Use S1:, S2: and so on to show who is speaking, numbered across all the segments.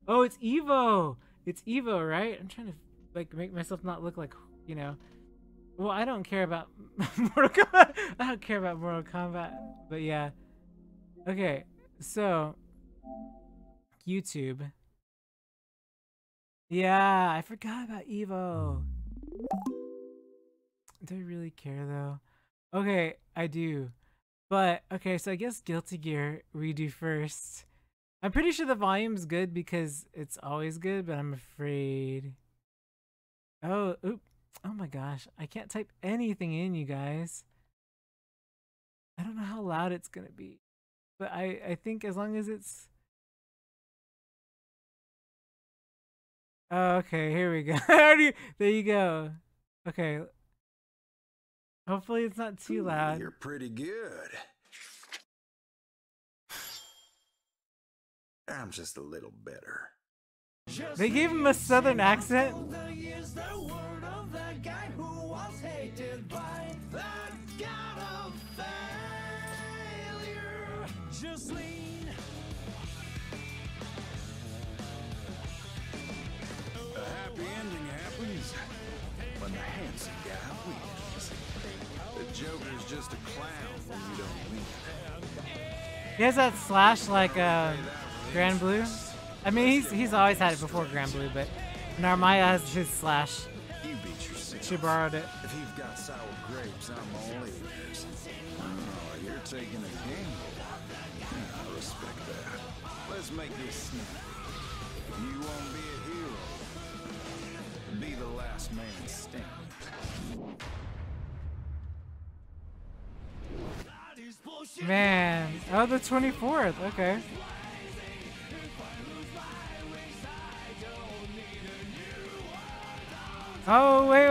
S1: Oh, it's Evo. It's Evo, right? I'm trying to like make myself not look like, you know. Well, I don't care about Mortal Kombat. I don't care about Mortal Kombat. But yeah. Okay. So, YouTube. Yeah, I forgot about Evo. Do I really care though? Okay, I do. But okay, so I guess Guilty Gear we do first. I'm pretty sure the volume's good because it's always good, but I'm afraid. Oh, oop. Oh my gosh, I can't type anything in, you guys. I don't know how loud it's gonna be, but I think as long as it's. Oh, okay, here we go. There you go. Okay, hopefully it's not too
S2: Ooh,
S1: loud.
S2: you're pretty good. I'm just a little better.
S1: They gave him a southern accent.
S2: A happy ending happens when the handsome guy wins. The Joker's just a clown when you don't win.
S1: He has that slash like Grand Blue. I mean, he's always had it before Grand Blue, but Narmaya has his slash.
S2: You beat yourself.
S1: She borrowed it.
S2: If you've got sour grapes, I'm all ears. Oh, you're taking a gamble. I respect that. Let's make this snappy. You won't be a hero. Be the last man standing.
S1: Man, oh, the 24th. Okay. Oh, wait.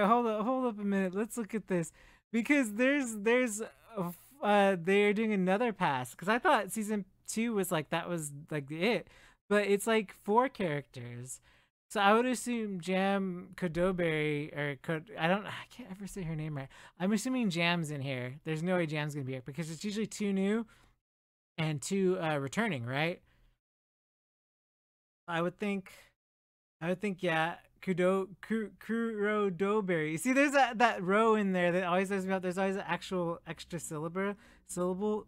S1: Hold up a minute. Let's look at this because they're doing another pass because I thought season 2 was like that was like it, but it's like 4 characters. So I would assume Jam Kodoberry I can't ever say her name right. I'm assuming Jam's in here. There's no way Jam's gonna be here because it's usually 2 new and 2 returning, right? I would think yeah, Kurodoberi. See, there's that row in there that always says about. There's always an actual extra syllable, cerebral.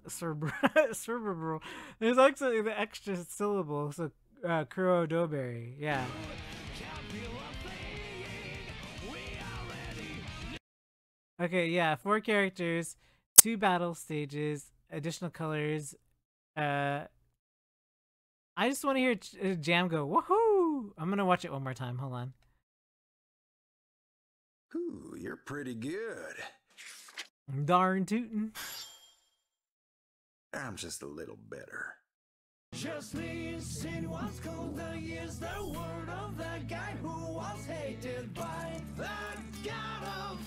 S1: There's actually the extra syllable. So Kurodoberi, yeah. Okay, yeah, 4 characters, 2 battle stages, additional colors. Uh, I just want to hear Jam go woohoo! I'm gonna watch it one more time. Hold on.
S2: Ooh, you're pretty good.
S1: Darn tootin'.
S2: I'm just a little better.
S3: Just listen what's called the years the word of the guy who was hated by the god of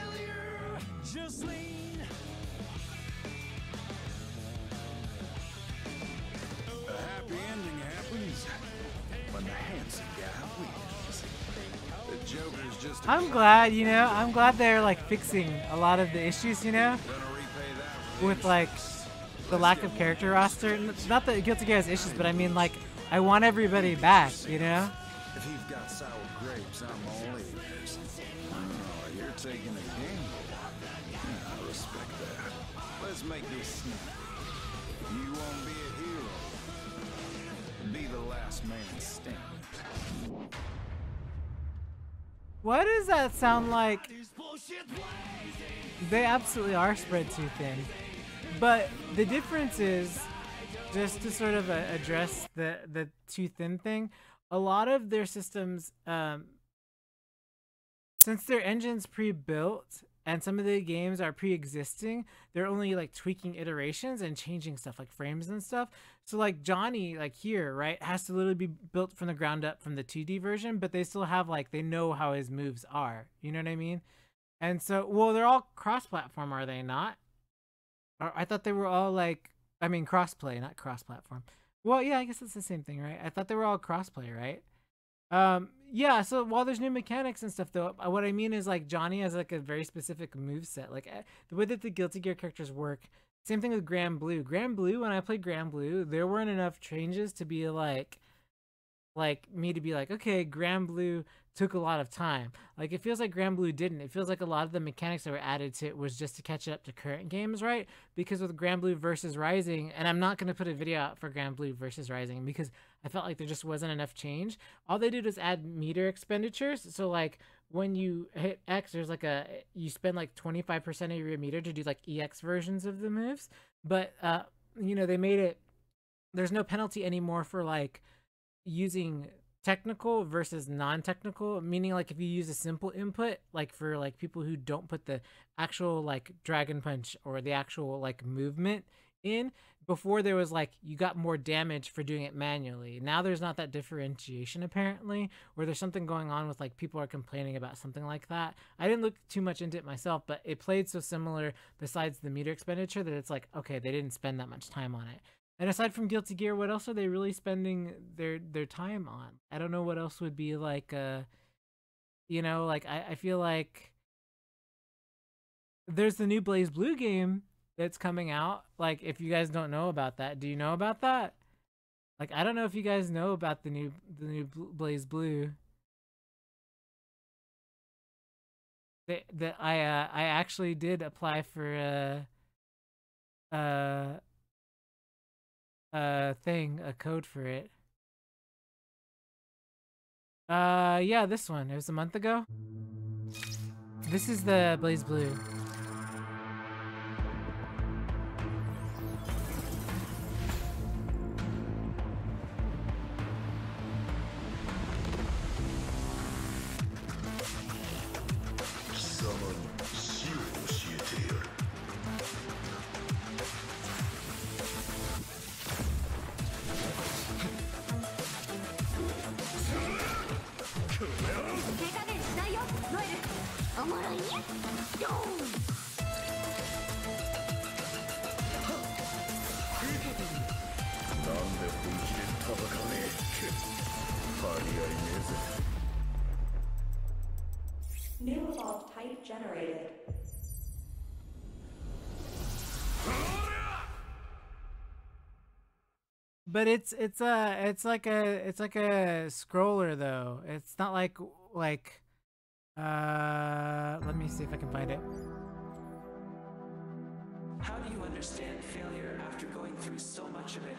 S3: failure. Just lean.
S2: A happy ending happens when the handsome guy wins. The Joker's just a
S1: I'm glad, I'm glad they're like fixing a lot of the issues,
S2: gonna repay that
S1: with like the lack of character roster. Not that Guilty Gear has issues, but I mean like I want everybody back,
S2: If you've got sour grapes, I'm all ears. Oh, you're taking a gamble. I respect that. Let's make this snappy. You won't be a hero. Be the last man standing.
S1: What does that sound like? They absolutely are spread too thin. But the difference is, just to sort of address the too thin thing, a lot of their systems, since their engine's pre-built and some of the games are pre-existing, they're only like tweaking iterations and changing stuff like frames and stuff. So like Johnny, like here, right, has to literally be built from the ground up from the 2D version, but they still have like they know how his moves are. You know what I mean? And so, well, they're all cross-platform, are they not? Or I thought they were all like, I mean, cross-play, not cross-platform. Well, yeah, I guess it's the same thing, right? I thought they were all cross-play, right? Yeah, so while there's new mechanics and stuff though, what I mean is like Johnny has like a very specific move set. Like the way that the Guilty Gear characters work Same thing with Blue. Grand Blue, when I played Blue, there weren't enough changes to be like me to be like, okay, Blue took a lot of time. Like, it feels like Blue didn't. It feels like a lot of the mechanics that were added to it was just to catch up to current games, right? Because with Blue versus Rising, and I'm not going to put a video out for Blue versus Rising because I felt like there just wasn't enough change. All they did was add meter expenditures. So like when you hit X, there's like you spend like 25% of your meter to do like EX versions of the moves. But you know, they made it, there's no penalty anymore for like using technical versus non-technical, meaning like if you use a simple input, like for like people who don't put the actual like dragon punch or the actual like movement in, before there was like you got more damage for doing it manually. Now there's not that differentiation apparently, or there's something going on with like people are complaining about something like that. I didn't look too much into it myself, but it played so similar besides the meter expenditure that it's like, okay, they didn't spend that much time on it. And aside from Guilty Gear, what else are they really spending their time on? I don't know what else would be like, you know, like I feel like there's the new Blazblue game that's coming out. Like, if you guys don't know about that, do you know about that? Like, I don't know if you guys know about the new Blazblue. That I actually did apply for a code for it. Yeah, this one. It was a month ago. This is the Blazblue.
S4: New evolved type generated.
S1: But it's like a scroller though. It's not like let me see if I can find it.
S5: How do you understand failure after going through so much of it?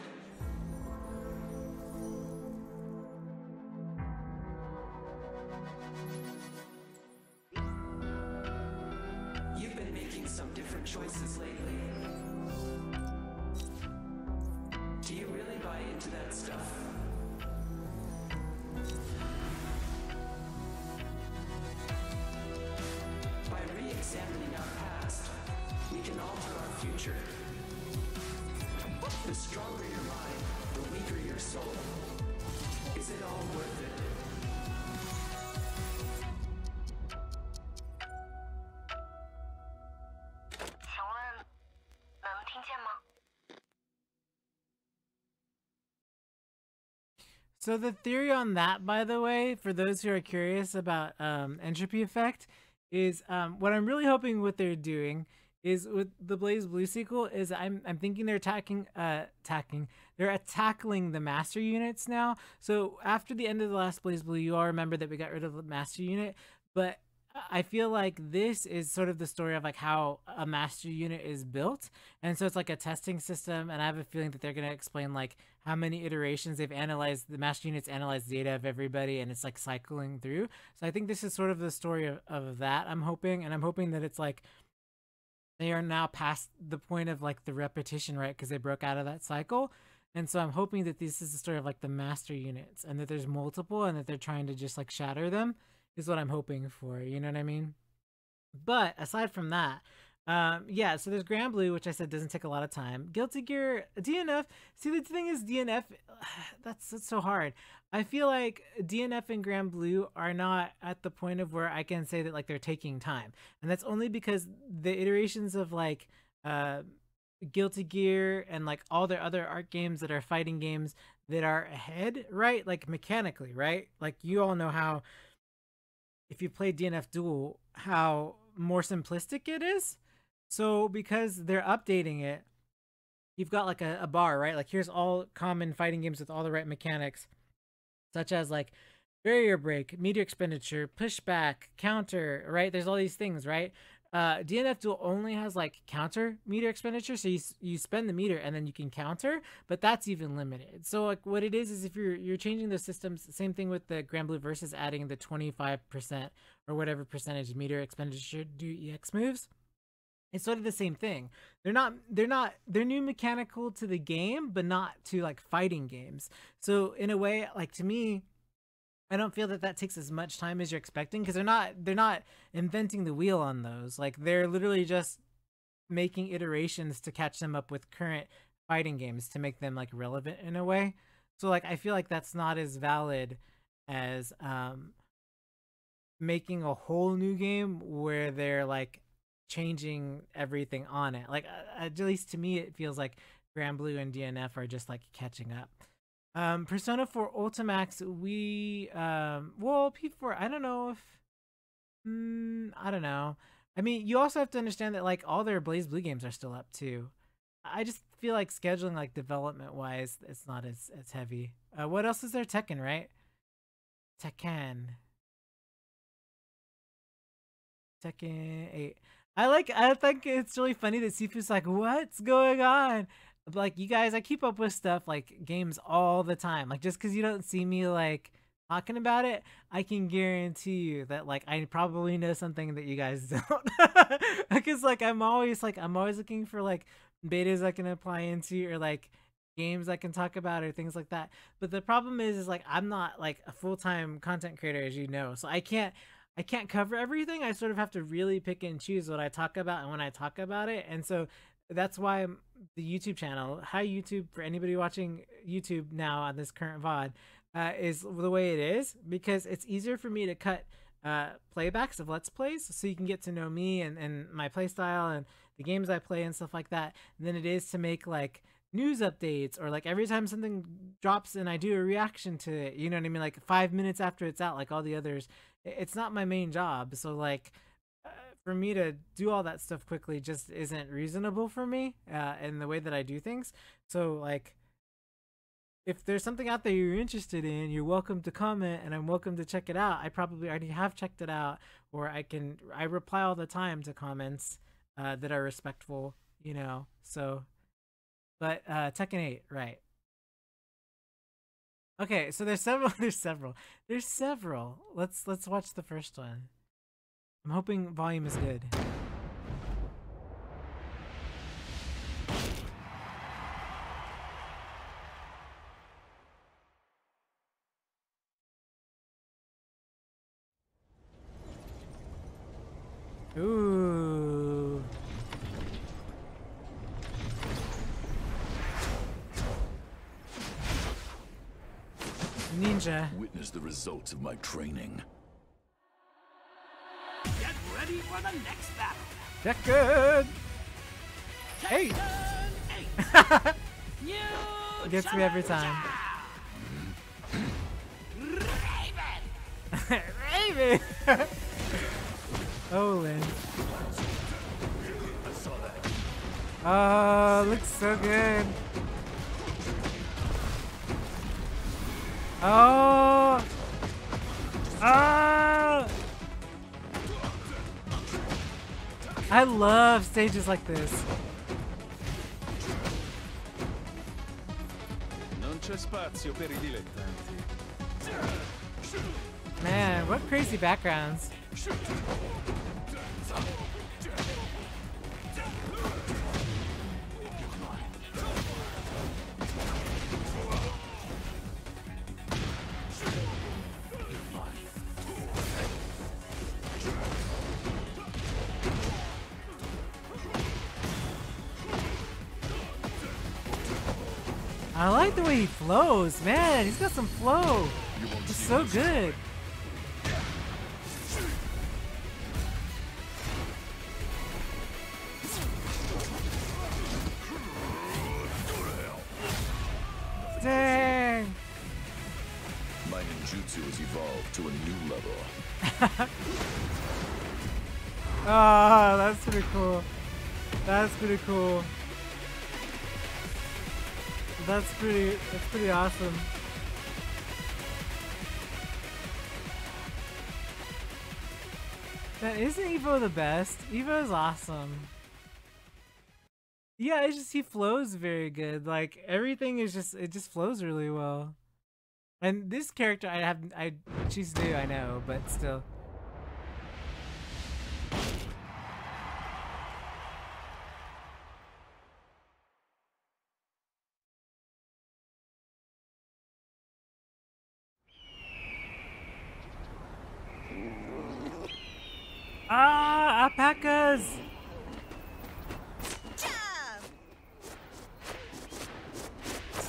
S5: You've been making some different choices lately. Do you really buy into that stuff? By re-examining our past, we can alter our future. The stronger your mind, the weaker your soul. Is it all worth it?
S1: So the theory on that, by the way, for those who are curious about entropy effect, is what I'm really hoping what they're doing is with the Blazblue sequel is I'm thinking they're tackling the master units now. So after the end of the last Blazblue, you all remember that we got rid of the master unit, but I feel like this is sort of the story of like how a master unit is built, and so it's like a testing system, and I have a feeling that they're going to explain like how many iterations they've analyzed, the master units analyze data of everybody, and it's like cycling through. So I think this is sort of the story of that, I'm hoping, and I'm hoping that it's like they are now past the point of like the repetition, right? Because they broke out of that cycle. And so I'm hoping that this is the story of like the master units, and that there's multiple, and that they're trying to just like shatter them is what I'm hoping for, you know what I mean? But aside from that, yeah, so there's Blue, which I said doesn't take a lot of time. Guilty Gear, DNF. See, the thing is, DNF, that's so hard. I feel like DNF and Blue are not at the point of where I can say that like they're taking time, and that's only because the iterations of like Guilty Gear and like all their other art games that are fighting games that are ahead, right? Like mechanically, right? Like you all know how, if you play DNF Duel, how more simplistic it is. So because they're updating it, you've got like a bar, right? Like here's all common fighting games with all the right mechanics, such as like barrier break, meter expenditure, pushback, counter, right? There's all these things, right? DNF Duel only has like counter meter expenditure, so you spend the meter and then you can counter, but that's even limited. So like what it is if you're changing the systems, same thing with the Granblue versus adding the 25% or whatever percentage meter expenditure do EX moves. It's sort of the same thing. They're new mechanical to the game, but not to like fighting games. So in a way, like to me, I don't feel that takes as much time as you're expecting, because they're not inventing the wheel on those. Like they're literally just making iterations to catch them up with current fighting games to make them like relevant in a way. So like I feel like that's not as valid as making a whole new game where they're like changing everything on it. Like at least to me it feels like Granblue and DNF are just like catching up. Persona 4 Ultimax, we well, P4, I don't know if I don't know. I mean, you also have to understand that like all their Blazblue games are still up too. I just feel like scheduling like development wise, it's not as heavy. What else is there? Tekken, right? Tekken 8. I think it's really funny that Sifu's like, what's going on? Like, you guys, I keep up with stuff like games all the time. Like, just because you don't see me like talking about it, I can guarantee you that like I probably know something that you guys don't. Because like I'm always looking for like betas I can apply into, or like games I can talk about, or things like that. But the problem is like I'm not like a full-time content creator, as you know, so I can't cover everything. I sort of have to really pick and choose what I talk about and when I talk about it. And so that's why the YouTube channel, hi YouTube, for anybody watching YouTube now on this current VOD, is the way it is, because it's easier for me to cut playbacks of Let's Plays, so you can get to know me and my playstyle and the games I play and stuff like that, than it is to make like news updates, or like every time something drops and I do a reaction to it, you know what I mean, like 5 minutes after it's out, like all the others. It's not my main job, so like for me to do all that stuff quickly just isn't reasonable for me in the way that I do things. So like if there's something out there you're interested in, you're welcome to comment, and I'm welcome to check it out. I probably already have checked it out, or I reply all the time to comments that are respectful, you know. So but Tekken 8, right? Okay, so there's several. Let's watch the first one. I'm hoping volume is good. Ooh. Ninja.
S6: Witness the results of my training.
S3: Get ready for the next battle.
S1: Tekken. Hey.
S3: Tekken 8. New
S1: Gets me every time.
S3: Raven.
S1: Raven. Olin.
S6: I saw that.
S1: Oh, looks so good. Oh. Ah. I love stages like this.
S2: Non c'è spazio per I dilettanti.
S1: Man, what crazy backgrounds. I like the way he flows, man. He's got some flow. It's so good. Dang.
S6: My ninjutsu has evolved to a new level.
S1: Oh, that's pretty cool. That's pretty cool. That's pretty awesome. Man, isn't Evo the best? Evo is awesome. Yeah, it's just he flows very good. Like everything is just it just flows really well. And this character I she's new, I know, but still. Ah, alpacas!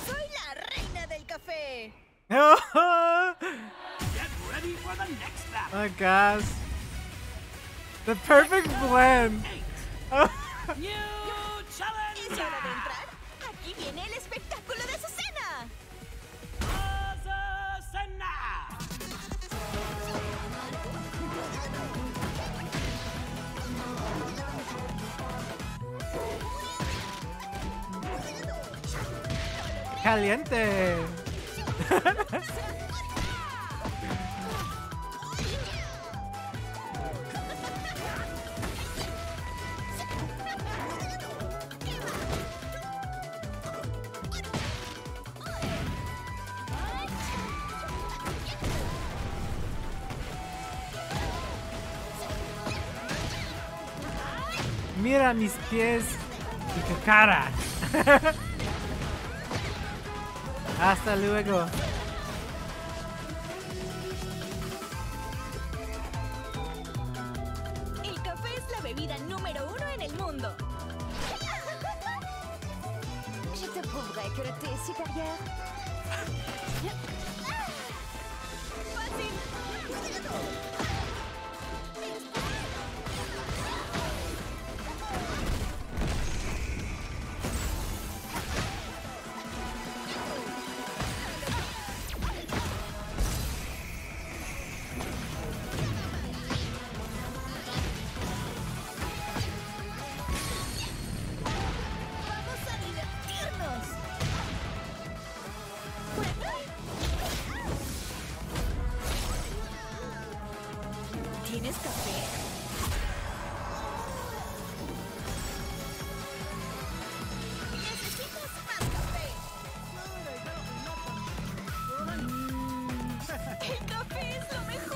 S7: Soy la reina del café.
S3: Get ready for the next battle.
S1: Oh gosh. The perfect blend.
S3: New
S7: ¿Es
S3: challenge.
S7: hora de entrar? Aquí viene el espectáculo de Azucena.
S3: Azucena.
S1: Caliente. Mira mis pies y tu cara. Hasta luego.
S7: El café es la bebida número 1 en el mundo. Je te prouverai que le thé est supérieur. Vamos a divertirnos. ¿Tienes café? ¿Necesitas más café? El café es lo mejor.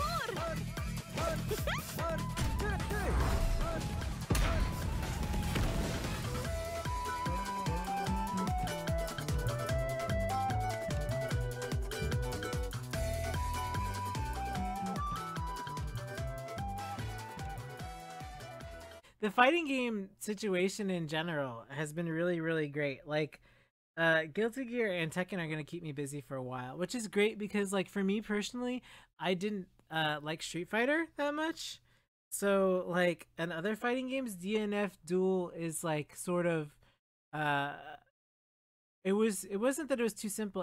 S1: The fighting game situation in general has been really great. Like Guilty Gear and Tekken are going to keep me busy for a while, which is great because like for me personally, I didn't like Street Fighter that much. So like in other fighting games, DNF Duel is like sort of uh it wasn't that it was too simple.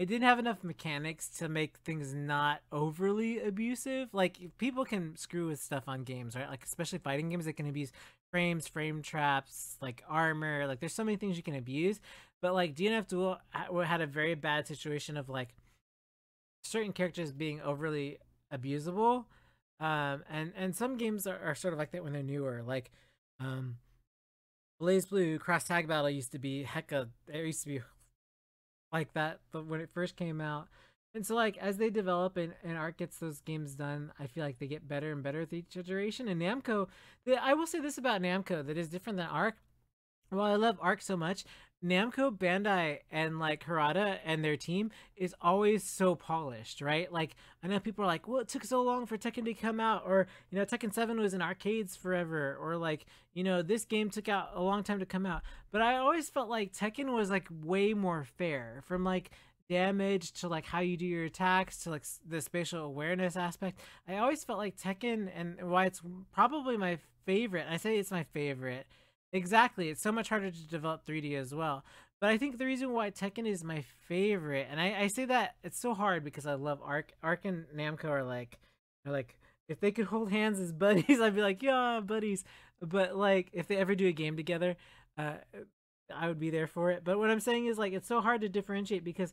S1: It didn't have enough mechanics to make things not overly abusive. Like people can screw with stuff on games, right? Like especially fighting games that can abuse frames, frame traps, like armor. Like there's so many things you can abuse. But like DNF Duel had a very bad situation of like certain characters being overly abusable. And some games are sort of like that when they're newer. Like Blazblue Cross Tag Battle used to be it used to be like that, but when it first came out. And so like as they develop and Arc gets those games done, I feel like they get better and better with each iteration. And Namco, I will say this about Namco that is different than Arc. While I love Arc so much, Namco, Bandai, and like Harada and their team is always so polished, right? Like I know people are like, well, it took so long for Tekken to come out, or you know, Tekken 7 was in arcades forever, or like, you know, this game took out a long time to come out. But I always felt like Tekken was like way more fair, from like damage to like how you do your attacks to like the spatial awareness aspect. I always felt like Tekken, and why it's probably my favorite. I say it's my favorite. Exactly, it's so much harder to develop 3D as well. But I think the reason why Tekken is my favorite, and I say that it's so hard because I love Arc and Namco are like if they could hold hands as buddies, I'd be like, yeah, buddies. But like if they ever do a game together, I would be there for it. But what I'm saying is like it's so hard to differentiate because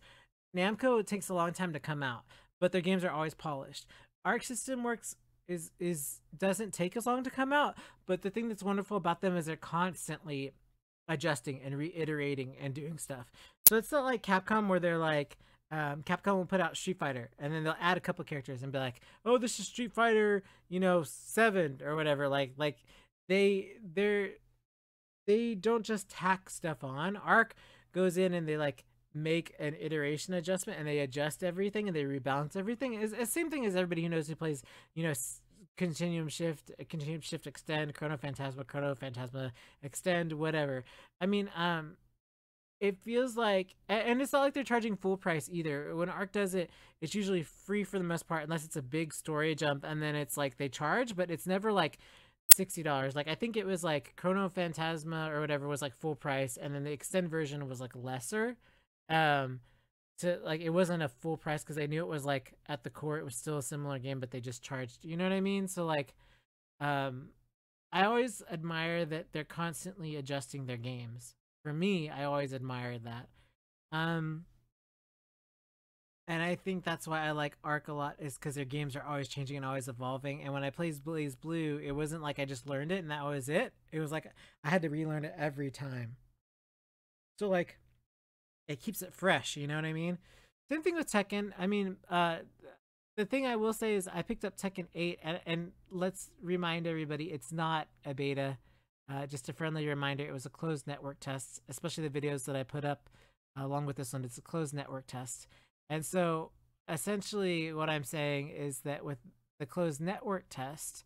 S1: Namco takes a long time to come out, but their games are always polished. Arc System Works is doesn't take as long to come out, but the thing that's wonderful about them is they're constantly adjusting and reiterating and doing stuff. So it's not like Capcom where they're like Capcom will put out Street Fighter and then they'll add a couple characters and be like, oh, this is Street Fighter, 7 or whatever. Like they don't just tack stuff on. Arc goes in and they like make an iteration adjustment and they adjust everything and they rebalance everything. Is the same thing as everybody who knows who plays, Continuum Shift Extend, Chrono Phantasma Extend, whatever. I mean, it feels like, and it's not like they're charging full price either. When Arc does it, it's usually free for the most part, unless it's a big story jump, and then it's like they charge, but it's never like $60. Like I think it was like Chrono Phantasma or whatever was like full price, and then the extend version was like lesser. To like it wasn't a full price because they knew it was like at the core it was still a similar game, but they just charged. You know what I mean? So like, I always admire that they're constantly adjusting their games. For me, I always admire that. And I think that's why I like Arc a lot, is because their games are always changing and always evolving. And when I played Blazblue, it wasn't like I just learned it and that was it. It was like I had to relearn it every time. So like, it keeps it fresh, you know what I mean? Same thing with Tekken. I mean, the thing I will say is I picked up Tekken 8, and let's remind everybody, it's not a beta. Just a friendly reminder, it was a closed network test, especially the videos that I put up along with this one. It's a closed network test. And so essentially what I'm saying is that with the closed network test,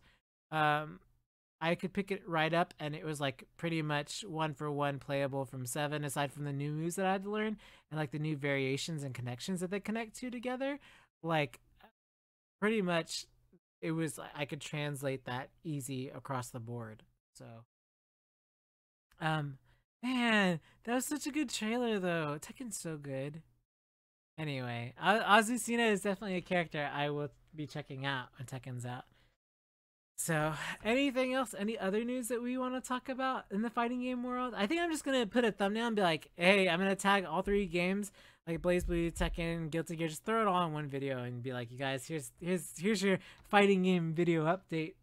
S1: I could pick it right up and it was like pretty much 1-for-1 playable from 7, aside from the new moves that I had to learn and like the new variations and connections that they connect to together. Like pretty much it was, I could translate that easy across the board. So man, that was such a good trailer though. Tekken's so good. Anyway, Azucena is definitely a character I will be checking out when Tekken's out. So, anything else? Any other news that we want to talk about in the fighting game world? I think I'm just gonna put a thumbnail and be like, "Hey, I'm gonna tag all 3 games, like Blazblue, Tekken, Guilty Gear. Just throw it all in one video and be like, you guys, here's your fighting game video update